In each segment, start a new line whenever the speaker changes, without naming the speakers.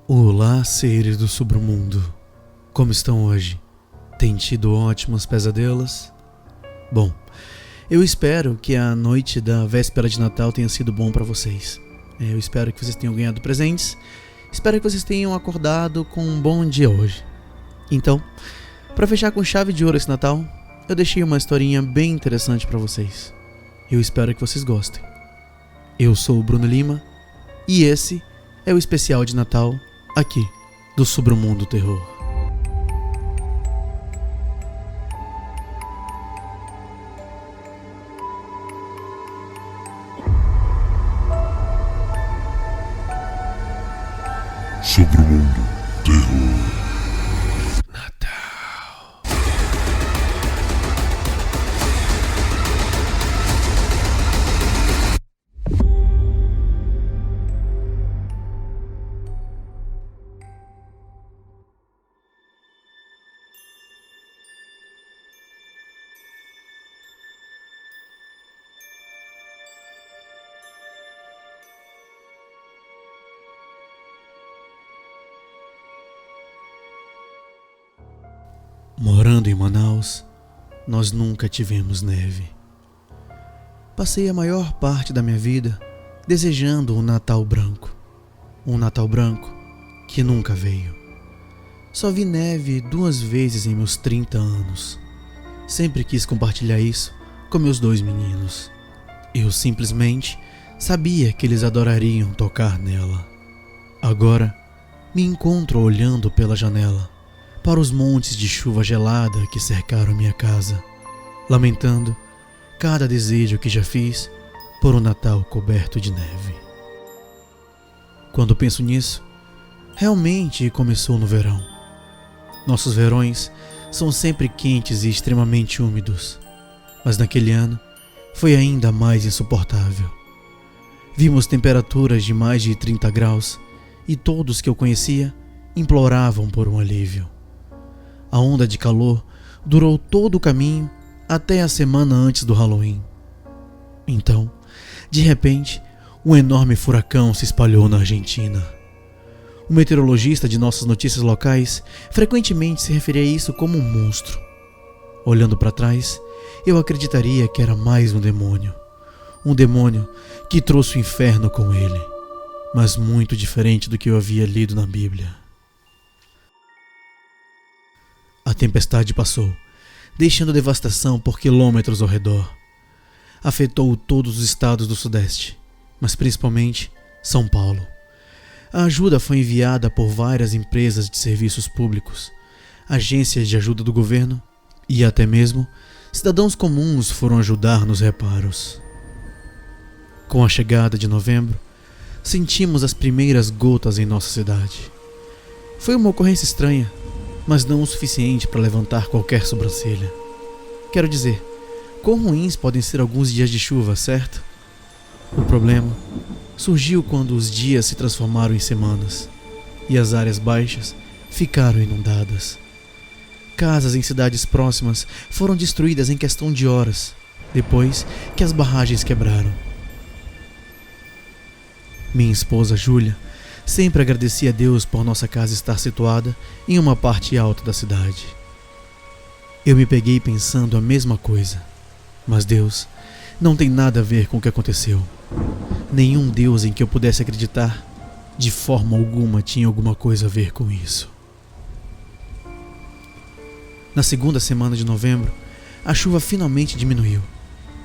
Olá, seres do submundo. Como estão hoje? Têm tido ótimos pesadelos? Bom, eu espero que a noite da véspera de Natal tenha sido bom para vocês. Eu espero que vocês tenham ganhado presentes. Espero que vocês tenham acordado com um bom dia hoje. Então, para fechar com chave de ouro esse Natal, eu deixei uma historinha bem interessante para vocês. Eu espero que vocês gostem. Eu sou o Bruno Lima e esse é o especial de Natal aqui do Submundo Terror.
Submundo Terror.
Morando em Manaus, nós nunca tivemos neve. Passei a maior parte da minha vida desejando um Natal branco. Um Natal branco que nunca veio. Só vi neve 2 vezes em meus 30 anos. Sempre quis compartilhar isso com meus 2 meninos. Eu simplesmente sabia que eles adorariam tocar nela. Agora, me encontro olhando pela janela para os montes de chuva gelada que cercaram minha casa, lamentando cada desejo que já fiz por um Natal coberto de neve. Quando penso nisso, realmente começou no verão. Nossos verões são sempre quentes e extremamente úmidos, mas naquele ano foi ainda mais insuportável. Vimos temperaturas de mais de 30 graus e todos que eu conhecia imploravam por um alívio. A onda de calor durou todo o caminho até a semana antes do Halloween. Então, de repente, um enorme furacão se espalhou na Argentina. O meteorologista de nossas notícias locais frequentemente se referia a isso como um monstro. Olhando para trás, eu acreditaria que era mais um demônio. Um demônio que trouxe o inferno com ele, mas muito diferente do que eu havia lido na Bíblia. A tempestade passou, deixando devastação por quilômetros ao redor. Afetou todos os estados do Sudeste, mas principalmente São Paulo. A ajuda foi enviada por várias empresas de serviços públicos, agências de ajuda do governo e até mesmo cidadãos comuns foram ajudar nos reparos. Com a chegada de novembro, sentimos as primeiras gotas em nossa cidade. Foi uma ocorrência estranha, mas não o suficiente para levantar qualquer sobrancelha. Quero dizer, quão ruins podem ser alguns dias de chuva, certo? O problema surgiu quando os dias se transformaram em semanas e as áreas baixas ficaram inundadas. Casas em cidades próximas foram destruídas em questão de horas, depois que as barragens quebraram. Minha esposa, Júlia, sempre agradeci a Deus por nossa casa estar situada em uma parte alta da cidade. Eu me peguei pensando a mesma coisa, mas Deus não tem nada a ver com o que aconteceu. Nenhum Deus em que eu pudesse acreditar, de forma alguma, tinha alguma coisa a ver com isso. Na segunda semana de novembro, a chuva finalmente diminuiu,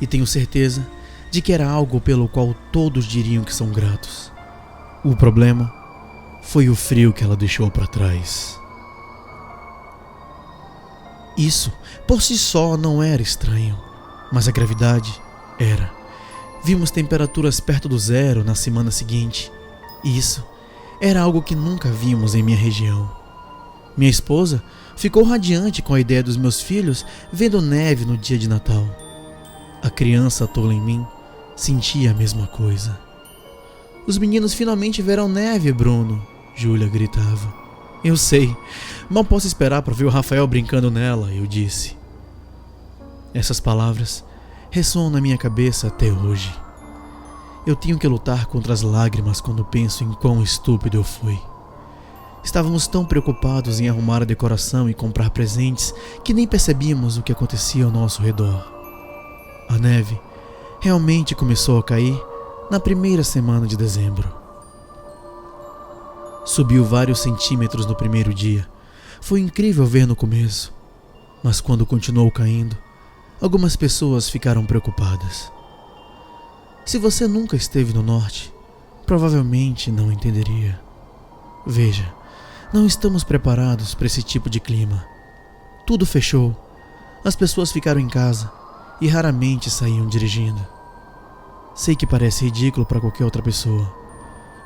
e tenho certeza de que era algo pelo qual todos diriam que são gratos. O problema foi o frio que ela deixou para trás. Isso, por si só, não era estranho, mas a gravidade era. Vimos temperaturas perto do zero na semana seguinte, e isso era algo que nunca vimos em minha região. Minha esposa ficou radiante com a ideia dos meus filhos vendo neve no dia de Natal. A criança tola em mim sentia a mesma coisa. Os meninos finalmente verão neve, Bruno, Júlia gritava. Eu sei, mal posso esperar para ver o Rafael brincando nela, eu disse. Essas palavras ressoam na minha cabeça até hoje. Eu tenho que lutar contra as lágrimas quando penso em quão estúpido eu fui. Estávamos tão preocupados em arrumar a decoração e comprar presentes que nem percebíamos o que acontecia ao nosso redor. A neve realmente começou a cair na primeira semana de dezembro. Subiu vários centímetros no primeiro dia. Foi incrível ver no começo, mas quando continuou caindo, algumas pessoas ficaram preocupadas. Se você nunca esteve no norte, provavelmente não entenderia. Veja, não estamos preparados para esse tipo de clima. Tudo fechou, as pessoas ficaram em casa e raramente saíam dirigindo. Sei que parece ridículo para qualquer outra pessoa,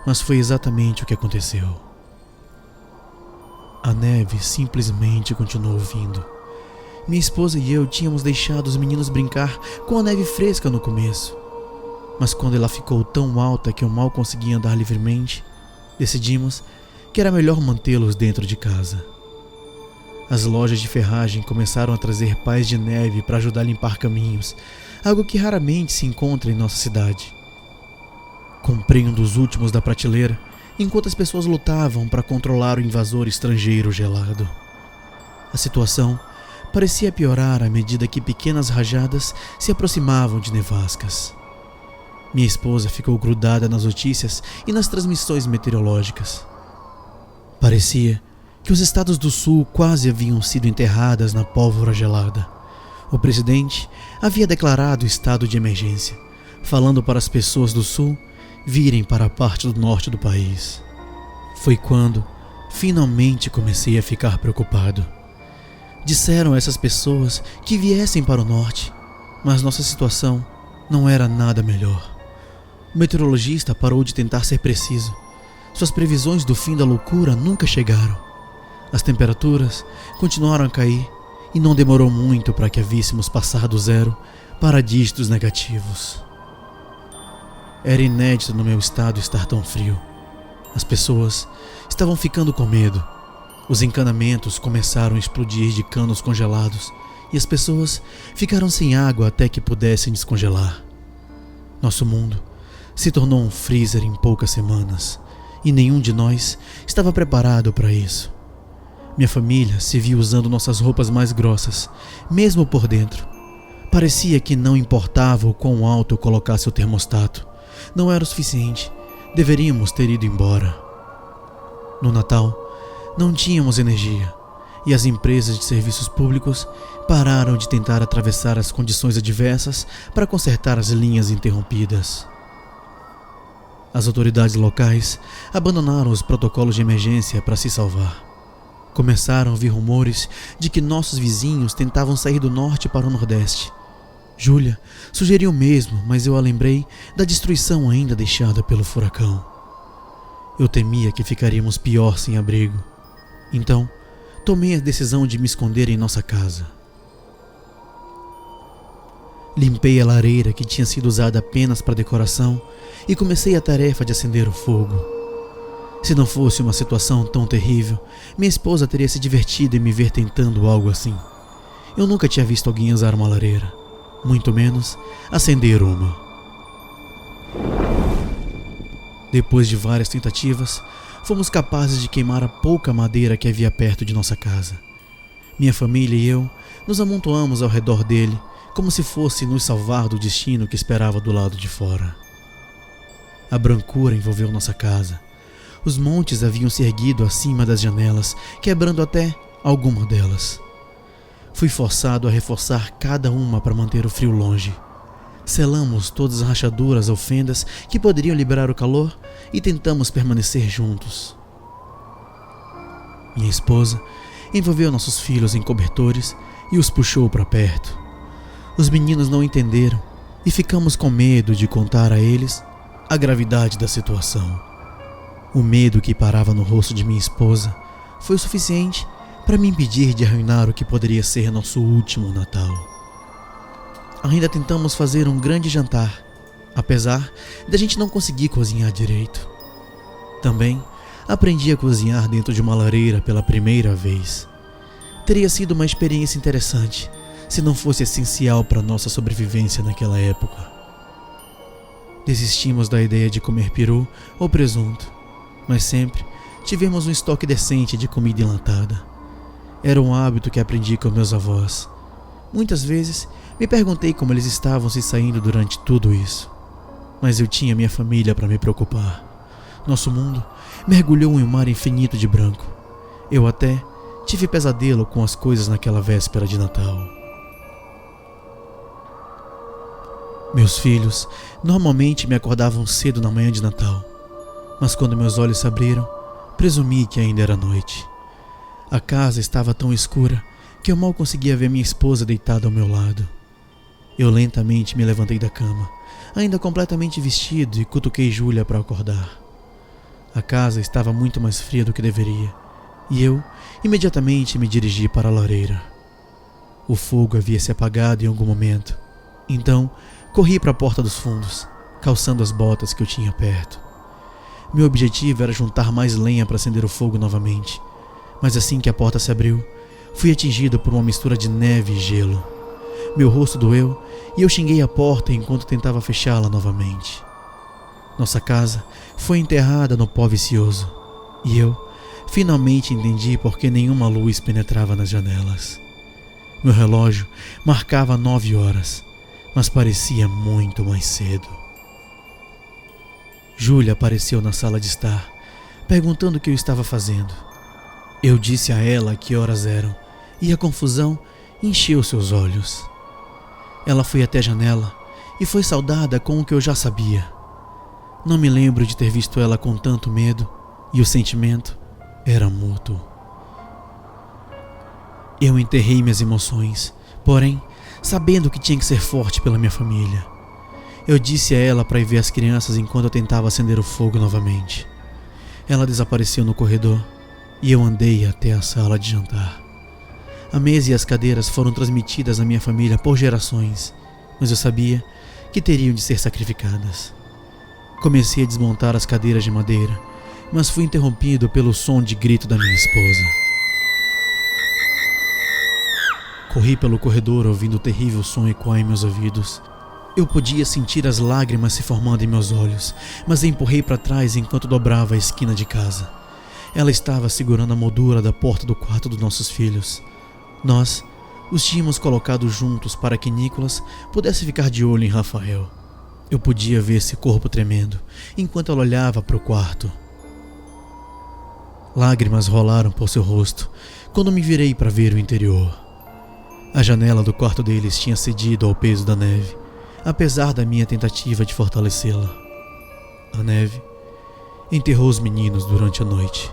mas foi exatamente o que aconteceu. A neve simplesmente continuou vindo. Minha esposa e eu tínhamos deixado os meninos brincar com a neve fresca no começo, mas quando ela ficou tão alta que eu mal conseguia andar livremente, decidimos que era melhor mantê-los dentro de casa. As lojas de ferragem começaram a trazer pás de neve para ajudar a limpar caminhos, algo que raramente se encontra em nossa cidade. Comprei um dos últimos da prateleira, enquanto as pessoas lutavam para controlar o invasor estrangeiro gelado. A situação parecia piorar à medida que pequenas rajadas se aproximavam de nevascas. Minha esposa ficou grudada nas notícias e nas transmissões meteorológicas. Parecia que os estados do sul quase haviam sido enterradas na pólvora gelada. O presidente havia declarado estado de emergência, falando para as pessoas do sul virem para a parte do norte do país. Foi quando finalmente comecei a ficar preocupado. Disseram a essas pessoas que viessem para o norte, mas nossa situação não era nada melhor. O meteorologista parou de tentar ser preciso. Suas previsões do fim da loucura nunca chegaram. As temperaturas continuaram a cair e não demorou muito para que a víssemos passar do zero para dígitos negativos. Era inédito no meu estado estar tão frio. As pessoas estavam ficando com medo. Os encanamentos começaram a explodir de canos congelados e as pessoas ficaram sem água até que pudessem descongelar. Nosso mundo se tornou um freezer em poucas semanas e nenhum de nós estava preparado para isso. Minha família se viu usando nossas roupas mais grossas, mesmo por dentro. Parecia que não importava o quão alto eu colocasse o termostato. Não era o suficiente. Deveríamos ter ido embora. No Natal, não tínhamos energia e as empresas de serviços públicos pararam de tentar atravessar as condições adversas para consertar as linhas interrompidas. As autoridades locais abandonaram os protocolos de emergência para se salvar. Começaram a ouvir rumores de que nossos vizinhos tentavam sair do norte para o nordeste. Júlia sugeriu o mesmo, mas eu a lembrei da destruição ainda deixada pelo furacão. Eu temia que ficaríamos pior sem abrigo. Então, tomei a decisão de me esconder em nossa casa. Limpei a lareira que tinha sido usada apenas para decoração e comecei a tarefa de acender o fogo. Se não fosse uma situação tão terrível, minha esposa teria se divertido em me ver tentando algo assim. Eu nunca tinha visto alguém usar uma lareira, muito menos acender uma. Depois de várias tentativas, fomos capazes de queimar a pouca madeira que havia perto de nossa casa. Minha família e eu nos amontoamos ao redor dele, como se fosse nos salvar do destino que esperava do lado de fora. A brancura envolveu nossa casa. Os montes haviam se erguido acima das janelas, quebrando até alguma delas. Fui forçado a reforçar cada uma para manter o frio longe. Selamos todas as rachaduras ou fendas que poderiam liberar o calor e tentamos permanecer juntos. Minha esposa envolveu nossos filhos em cobertores e os puxou para perto. Os meninos não entenderam e ficamos com medo de contar a eles a gravidade da situação. O medo que parava no rosto de minha esposa foi o suficiente para me impedir de arruinar o que poderia ser nosso último Natal. Ainda tentamos fazer um grande jantar, apesar de a gente não conseguir cozinhar direito. Também aprendi a cozinhar dentro de uma lareira pela primeira vez. Teria sido uma experiência interessante se não fosse essencial para nossa sobrevivência naquela época. Desistimos da ideia de comer peru ou presunto, mas sempre tivemos um estoque decente de comida enlatada. Era um hábito que aprendi com meus avós. Muitas vezes me perguntei como eles estavam se saindo durante tudo isso. Mas eu tinha minha família para me preocupar. Nosso mundo mergulhou em um mar infinito de branco. Eu até tive pesadelo com as coisas naquela véspera de Natal. Meus filhos normalmente me acordavam cedo na manhã de Natal, mas quando meus olhos se abriram, presumi que ainda era noite. A casa estava tão escura que eu mal conseguia ver minha esposa deitada ao meu lado. Eu lentamente me levantei da cama, ainda completamente vestido, e cutuquei Júlia para acordar. A casa estava muito mais fria do que deveria, e eu imediatamente me dirigi para a lareira. O fogo havia se apagado em algum momento, então corri para a porta dos fundos, calçando as botas que eu tinha perto. Meu objetivo era juntar mais lenha para acender o fogo novamente, mas assim que a porta se abriu, fui atingido por uma mistura de neve e gelo. Meu rosto doeu e eu xinguei a porta enquanto tentava fechá-la novamente. Nossa casa foi enterrada no pó vicioso, e eu finalmente entendi por que nenhuma luz penetrava nas janelas. Meu relógio marcava 9 horas, mas parecia muito mais cedo. Júlia apareceu na sala de estar, perguntando o que eu estava fazendo. Eu disse a ela que horas eram, e a confusão encheu seus olhos. Ela foi até a janela e foi saudada com o que eu já sabia. Não me lembro de ter visto ela com tanto medo, e o sentimento era mútuo. Eu enterrei minhas emoções, porém, sabendo que tinha que ser forte pela minha família. Eu disse a ela para ir ver as crianças enquanto eu tentava acender o fogo novamente. Ela desapareceu no corredor e eu andei até a sala de jantar. A mesa e as cadeiras foram transmitidas à minha família por gerações, mas eu sabia que teriam de ser sacrificadas. Comecei a desmontar as cadeiras de madeira, mas fui interrompido pelo som de grito da minha esposa. Corri pelo corredor ouvindo o terrível som ecoar em meus ouvidos. Eu podia sentir as lágrimas se formando em meus olhos, mas a empurrei para trás enquanto dobrava a esquina de casa. Ela estava segurando a moldura da porta do quarto dos nossos filhos. Nós os tínhamos colocado juntos para que Nicholas pudesse ficar de olho em Rafael. Eu podia ver esse corpo tremendo enquanto ela olhava para o quarto. Lágrimas rolaram por seu rosto quando me virei para ver o interior. A janela do quarto deles tinha cedido ao peso da neve, apesar da minha tentativa de fortalecê-la. A neve enterrou os meninos durante a noite.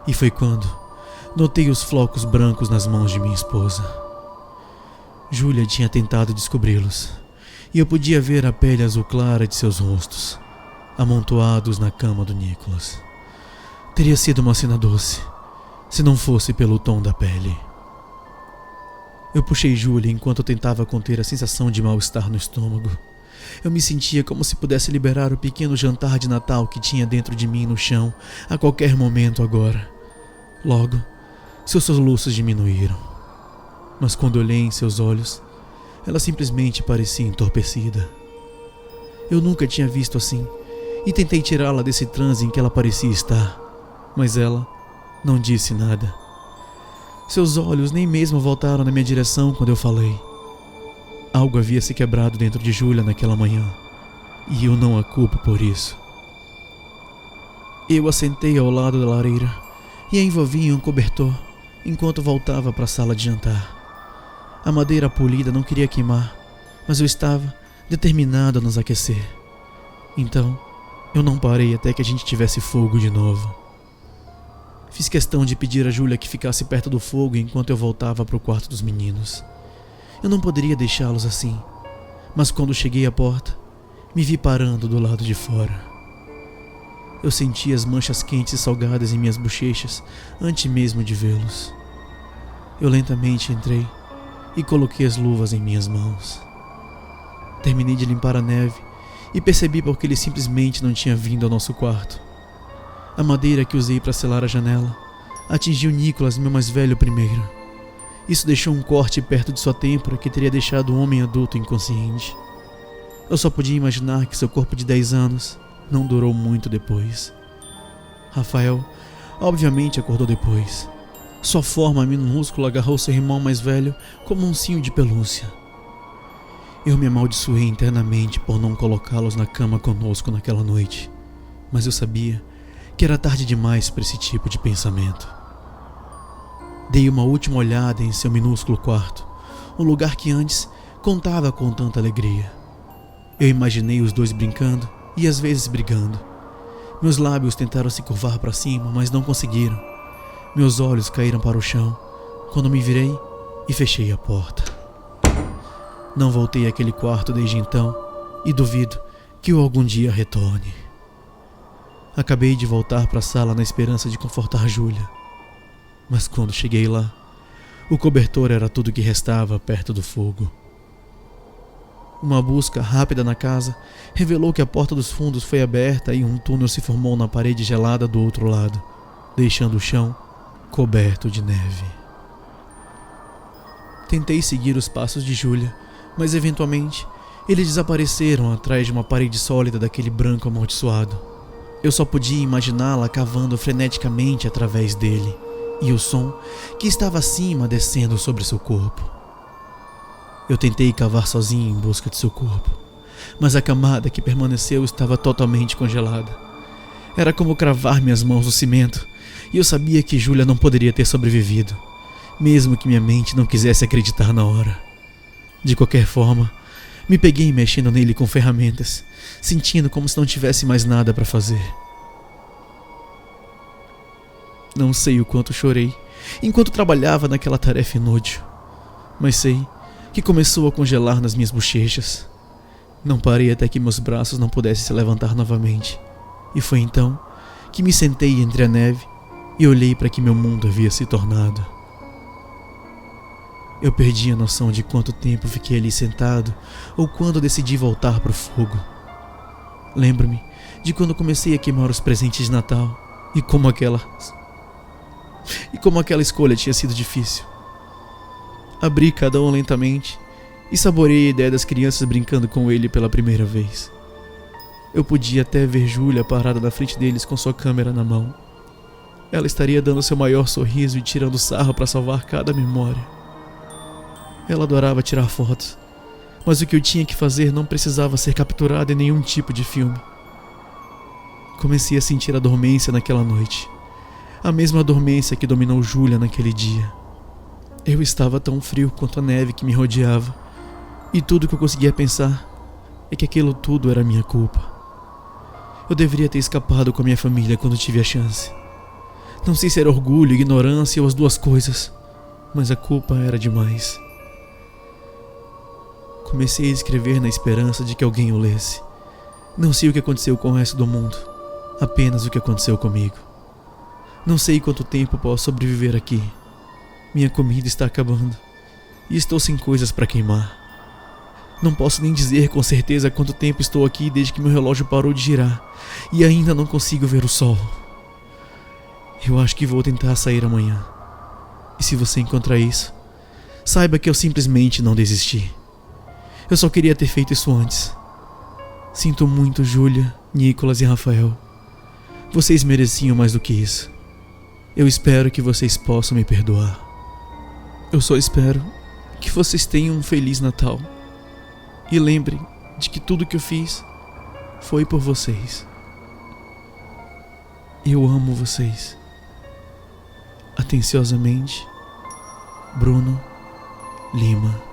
E foi quando notei os flocos brancos nas mãos de minha esposa. Júlia tinha tentado descobri-los, e eu podia ver a pele azul clara de seus rostos, amontoados na cama do Nicholas. Teria sido uma cena doce, se não fosse pelo tom da pele. Eu puxei Júlia enquanto eu tentava conter a sensação de mal-estar no estômago. Eu me sentia como se pudesse liberar o pequeno jantar de Natal que tinha dentro de mim no chão a qualquer momento agora. Logo, seus soluços diminuíram. Mas quando olhei em seus olhos, ela simplesmente parecia entorpecida. Eu nunca tinha visto assim e tentei tirá-la desse transe em que ela parecia estar, mas ela não disse nada. Seus olhos nem mesmo voltaram na minha direção quando eu falei. Algo havia se quebrado dentro de Júlia naquela manhã, e eu não a culpo por isso. Eu a sentei ao lado da lareira e a envolvi em um cobertor enquanto voltava para a sala de jantar. A madeira polida não queria queimar, mas eu estava determinado a nos aquecer. Então, eu não parei até que a gente tivesse fogo de novo. Fiz questão de pedir a Júlia que ficasse perto do fogo enquanto eu voltava para o quarto dos meninos. Eu não poderia deixá-los assim, mas quando cheguei à porta, me vi parando do lado de fora. Eu senti as manchas quentes e salgadas em minhas bochechas antes mesmo de vê-los. Eu lentamente entrei e coloquei as luvas em minhas mãos. Terminei de limpar a neve e percebi porque ele simplesmente não tinha vindo ao nosso quarto. A madeira que usei para selar a janela atingiu Nicholas, meu mais velho, primeiro. Isso deixou um corte perto de sua têmpora que teria deixado o homem adulto inconsciente. Eu só podia imaginar que seu corpo de 10 anos não durou muito depois. Rafael Obviamente acordou depois. Sua forma minúscula agarrou seu irmão mais velho como um cinho de pelúcia. Eu me amaldiçoei internamente por não colocá-los na cama conosco naquela noite, mas eu sabia que era tarde demais para esse tipo de pensamento. Dei uma última olhada em seu minúsculo quarto, um lugar que antes contava com tanta alegria. Eu imaginei os dois brincando e às vezes brigando. Meus lábios tentaram se curvar para cima, mas não conseguiram. Meus olhos caíram para o chão quando me virei e fechei a porta. Não voltei àquele quarto desde então e duvido que eu algum dia retorne. Acabei de voltar para a sala na esperança de confortar Júlia. Mas quando cheguei lá, o cobertor era tudo que restava perto do fogo. Uma busca rápida na casa revelou que a porta dos fundos foi aberta e um túnel se formou na parede gelada do outro lado, deixando o chão coberto de neve. Tentei seguir os passos de Júlia, mas eventualmente eles desapareceram atrás de uma parede sólida daquele branco amaldiçoado. Eu só podia imaginá-la cavando freneticamente através dele, e o som que estava acima descendo sobre seu corpo. Eu tentei cavar sozinho em busca de seu corpo, mas a camada que permaneceu estava totalmente congelada. Era como cravar minhas mãos no cimento, e eu sabia que Júlia não poderia ter sobrevivido, mesmo que minha mente não quisesse acreditar na hora. De qualquer forma, me peguei mexendo nele com ferramentas, sentindo como se não tivesse mais nada para fazer. Não sei o quanto chorei enquanto trabalhava naquela tarefa inútil, mas sei que começou a congelar nas minhas bochechas. Não parei até que meus braços não pudessem se levantar novamente, e foi então que me sentei entre a neve e olhei para que meu mundo havia se tornado. Eu perdi a noção de quanto tempo fiquei ali sentado ou quando decidi voltar para o fogo. Lembro-me de quando comecei a queimar os presentes de Natal e como aquela escolha tinha sido difícil. Abri cada um lentamente e saboreei a ideia das crianças brincando com ele pela primeira vez. Eu podia até ver Júlia parada na frente deles com sua câmera na mão. Ela estaria dando seu maior sorriso e tirando sarro para salvar cada memória. Ela adorava tirar fotos, mas o que eu tinha que fazer não precisava ser capturado em nenhum tipo de filme. Comecei a sentir a dormência naquela noite, a mesma dormência que dominou Júlia naquele dia. Eu estava tão frio quanto a neve que me rodeava, e tudo que eu conseguia pensar é que aquilo tudo era minha culpa. Eu deveria ter escapado com a minha família quando tive a chance. Não sei se era orgulho, ignorância ou as duas coisas, mas a culpa era demais. Comecei a escrever na esperança de que alguém o lesse. Não sei o que aconteceu com o resto do mundo, apenas o que aconteceu comigo. Não sei quanto tempo posso sobreviver aqui. Minha comida está acabando e estou sem coisas para queimar. Não posso nem dizer com certeza quanto tempo estou aqui desde que meu relógio parou de girar e ainda não consigo ver o sol. Eu acho que vou tentar sair amanhã. E se você encontrar isso, saiba que eu simplesmente não desisti. Eu só queria ter feito isso antes. Sinto muito, Júlia, Nicolas e Rafael. Vocês mereciam mais do que isso. Eu espero que vocês possam me perdoar. Eu só espero que vocês tenham um Feliz Natal. E lembrem de que tudo que eu fiz foi por vocês. Eu amo vocês. Atenciosamente, Bruno Lima.